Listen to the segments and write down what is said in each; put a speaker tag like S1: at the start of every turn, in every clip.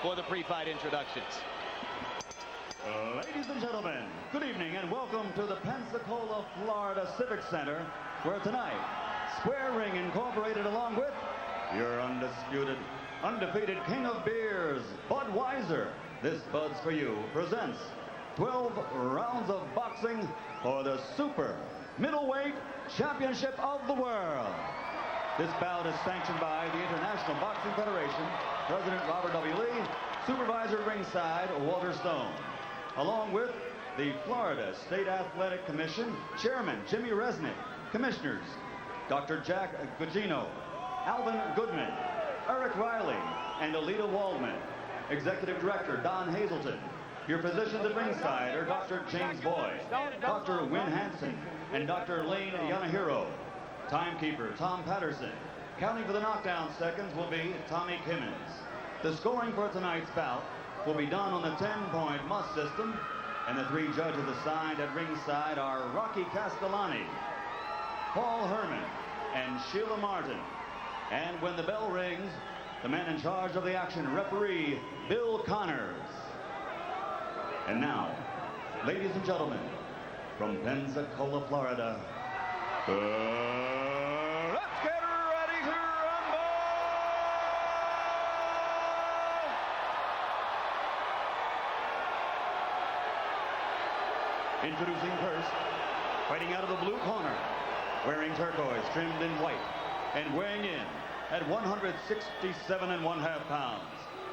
S1: For the pre-fight introductions.
S2: Ladies and gentlemen, good evening and welcome to the Pensacola, Florida Civic Center, where tonight, Square Ring Incorporated, along with your undefeated king of beers, Budweiser, this Bud's for you, presents 12 rounds of boxing for the Super Middleweight Championship of the World. This bout is sanctioned by the International Boxing Federation, President Robert W. Lee, Supervisor ringside Walter Stone, along with the Florida State Athletic Commission Chairman Jimmy Resnick, Commissioners Dr. Jack Gugino, Alvin Goodman, Eric Riley, and Alita Waldman, Executive Director Don Hazelton. Your physicians at ringside are Dr. James Boyd, Dr. Wynn Hansen, and Dr. Lane Yanahiro. Timekeeper Tom Patterson. Counting for the knockdown seconds will be Tommy Kimmins. The scoring for tonight's bout will be done on the 10-point must system, and the three judges assigned at ringside are Rocky Castellani, Paul Herman, and Sheila Martin. And when the bell rings, the man in charge of the action, referee Bill Connors. And now, ladies and gentlemen, from Pensacola, Florida, let's get ready to rumble! Introducing first, fighting out of the blue corner, wearing turquoise trimmed in white, and weighing in at 167.5 pounds.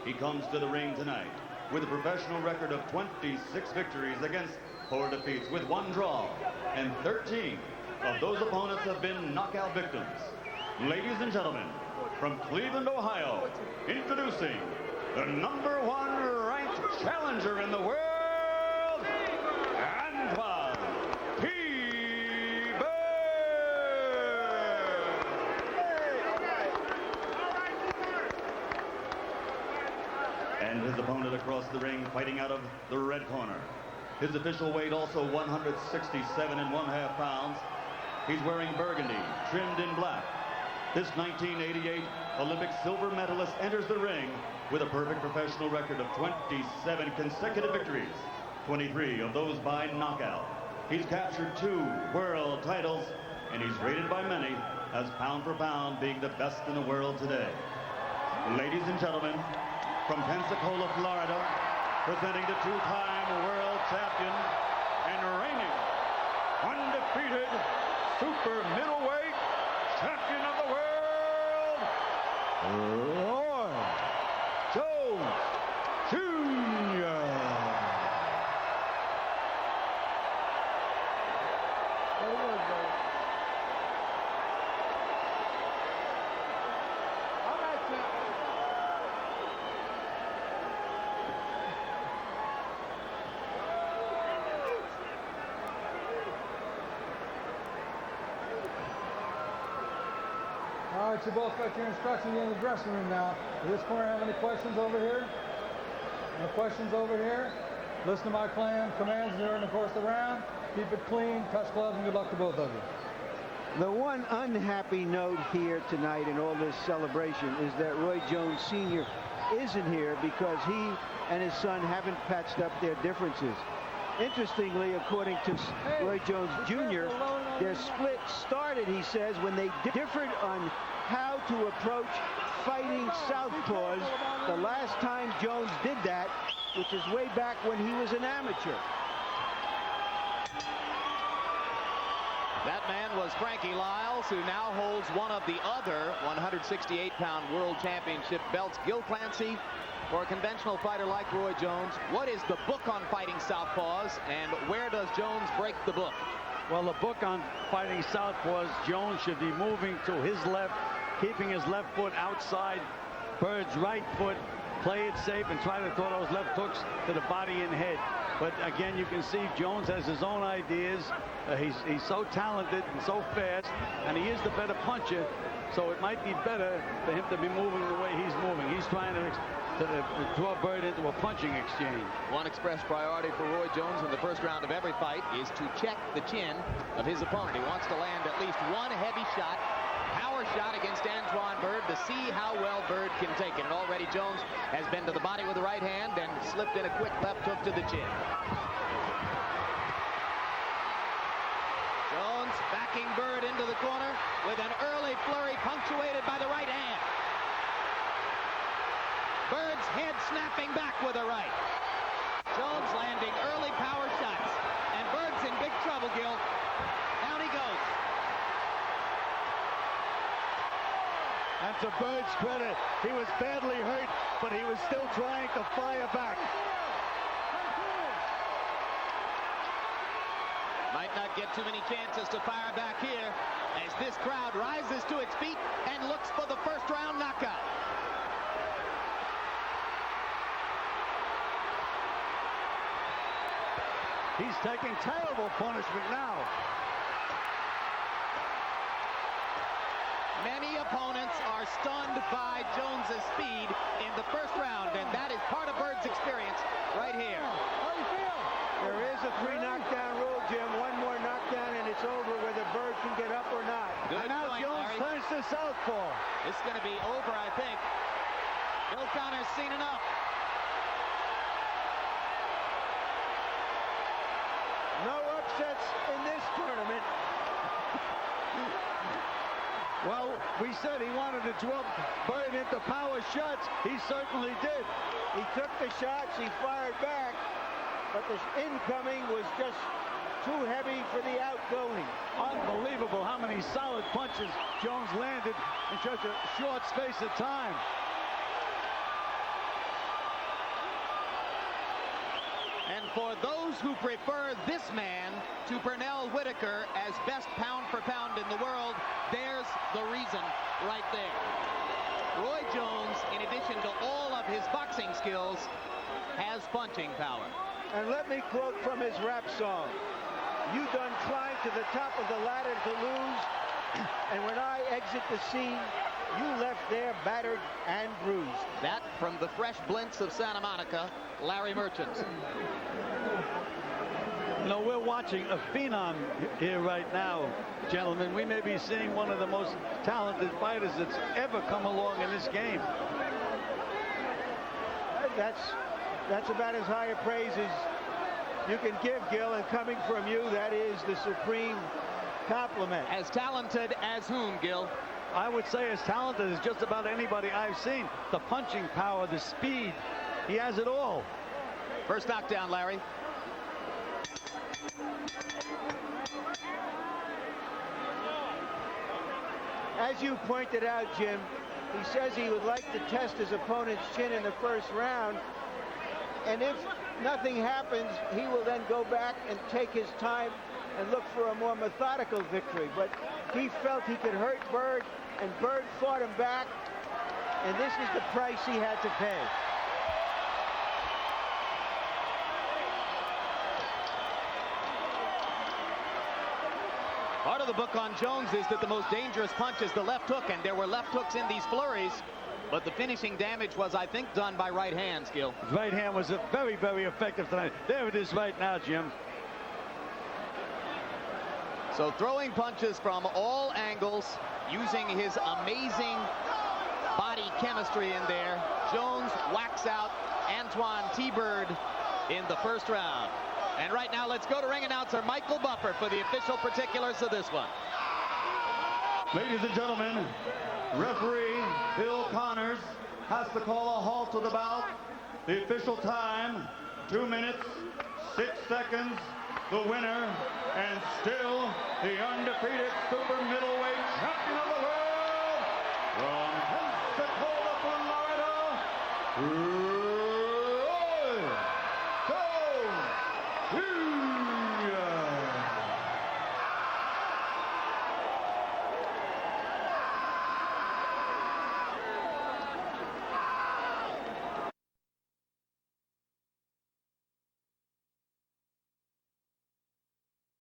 S2: He comes to the ring tonight with a professional record of 26 victories against 4 defeats, with 1 draw, and 13 of those opponents have been knockout victims. Ladies and gentlemen, from Cleveland, Ohio, introducing the #1 ranked challenger in the world, Antoine Byrd. And his opponent across the ring, fighting out of the red corner. His official weight also 167.5 pounds. He's wearing burgundy, trimmed in black. This 1988 Olympic silver medalist enters the ring with a perfect professional record of 27 consecutive victories, 23 of those by knockout. He's captured 2 world titles, and he's rated by many as pound for pound being the best in the world today. Ladies and gentlemen, from Pensacola, Florida, presenting the 2-time world champion and reigning undefeated Super Middleweight Champion of the World, Roy Jones Jr.
S3: All right, you both got your instructions in the dressing room now. Does this corner have any questions over here? No questions over here? Listen to my commands during the course of the round. Keep it clean, touch gloves, and good luck to both of you.
S4: The one unhappy note here tonight in all this celebration is that Roy Jones Sr. isn't here because he and his son haven't patched up their differences. Interestingly, according to Roy Jones Jr., their split started, he says, when they differed on how to approach fighting southpaws the last time Jones did that, which is way back when he was an amateur.
S1: That man was Frankie Lyles, who now holds one of the other 168-pound world championship belts. Gil Clancy, for a conventional fighter like Roy Jones, what is the book on fighting southpaws, and where does Jones break the book?
S5: Well, the book on fighting southpaws, Jones should be moving to his left, keeping his left foot outside Byrd's right foot, play it safe, and try to throw those left hooks to the body and head. But again, you can see Jones has his own ideas. He's so talented and so fast, and he is the better puncher, so it might be better for him to be moving the way he's moving. He's trying to draw Byrd into a punching exchange.
S1: One express priority for Roy Jones in the first round of every fight is to check the chin of his opponent. He wants to land at least one heavy shot power shot against Antoine Byrd to see how well Byrd can take it. And already Jones has been to the body with the right hand and slipped in a quick left hook to the chin. Jones backing Byrd into the corner with an early flurry punctuated by the right hand. Byrd's head snapping back with a right. Jones landing early power shots. And Byrd's in big trouble, Gil. Down he goes.
S5: And to Byrd's credit, he was badly hurt, but he was still trying to fire back.
S1: Might not get too many chances to fire back here as this crowd rises to its feet and looks for the first round knockout.
S5: He's taking terrible punishment now.
S1: Many opponents are stunned by Jones's speed in the first round, and that is part of Byrd's experience right here.
S3: How do you feel?
S4: There is a 3 knockdown rule, Jim. One more knockdown and it's over whether Byrd can get up or not.
S1: Good
S5: And now
S1: point,
S5: Jones
S1: Larry.
S5: turns to southpaw.
S1: This is going to be over, I think. Bill Connor's seen enough.
S4: No upsets in this tournament.
S5: Well, we said he wanted to drop Byrd into power shots. He certainly did.
S4: He took the shots, he fired back, but the incoming was just too heavy for the outgoing.
S5: Unbelievable how many solid punches Jones landed in such a short space of time.
S1: And for those who prefer this man to Pernell Whitaker as best pound for pound in the world, there's the reason right there. Roy Jones, in addition to all of his boxing skills, has punching power.
S4: And let me quote from his rap song. You done climbed to the top of the ladder to lose, and when I exit the scene, you left there battered and bruised.
S1: That from the fresh Blintz of Santa Monica, Larry Merchant.
S5: You know, we're watching a phenom here right now, gentlemen. We may be seeing one of the most talented fighters that's ever come along in this game.
S4: That's about as high a praise as you can give, Gil, and coming from you, that is the supreme compliment.
S1: As talented as whom, Gil?
S5: I would say as talented as just about anybody I've seen. The punching power, the speed, he has it all.
S1: First knockdown, Larry.
S4: As you pointed out, Jim, he says he would like to test his opponent's chin in the first round, and if nothing happens, he will then go back and take his time and look for a more methodical victory. But he felt he could hurt Byrd, and Byrd fought him back, and this is the price he had to pay.
S1: Part of the book on Jones is that the most dangerous punch is the left hook, and there were left hooks in these flurries, but the finishing damage was, I think, done by right hands, Gil.
S5: His right hand was very, very effective tonight. There it is right now, Jim.
S1: So throwing punches from all angles, using his amazing body chemistry in there, Jones whacks out Antoine Byrd in the first round. And right now, let's go to ring announcer Michael Buffer for the official particulars of this one.
S2: Ladies and gentlemen, referee Bill Connors has to call a halt to the bout. The official time, 2 minutes, 6 seconds. The winner, and still the undefeated super middleweight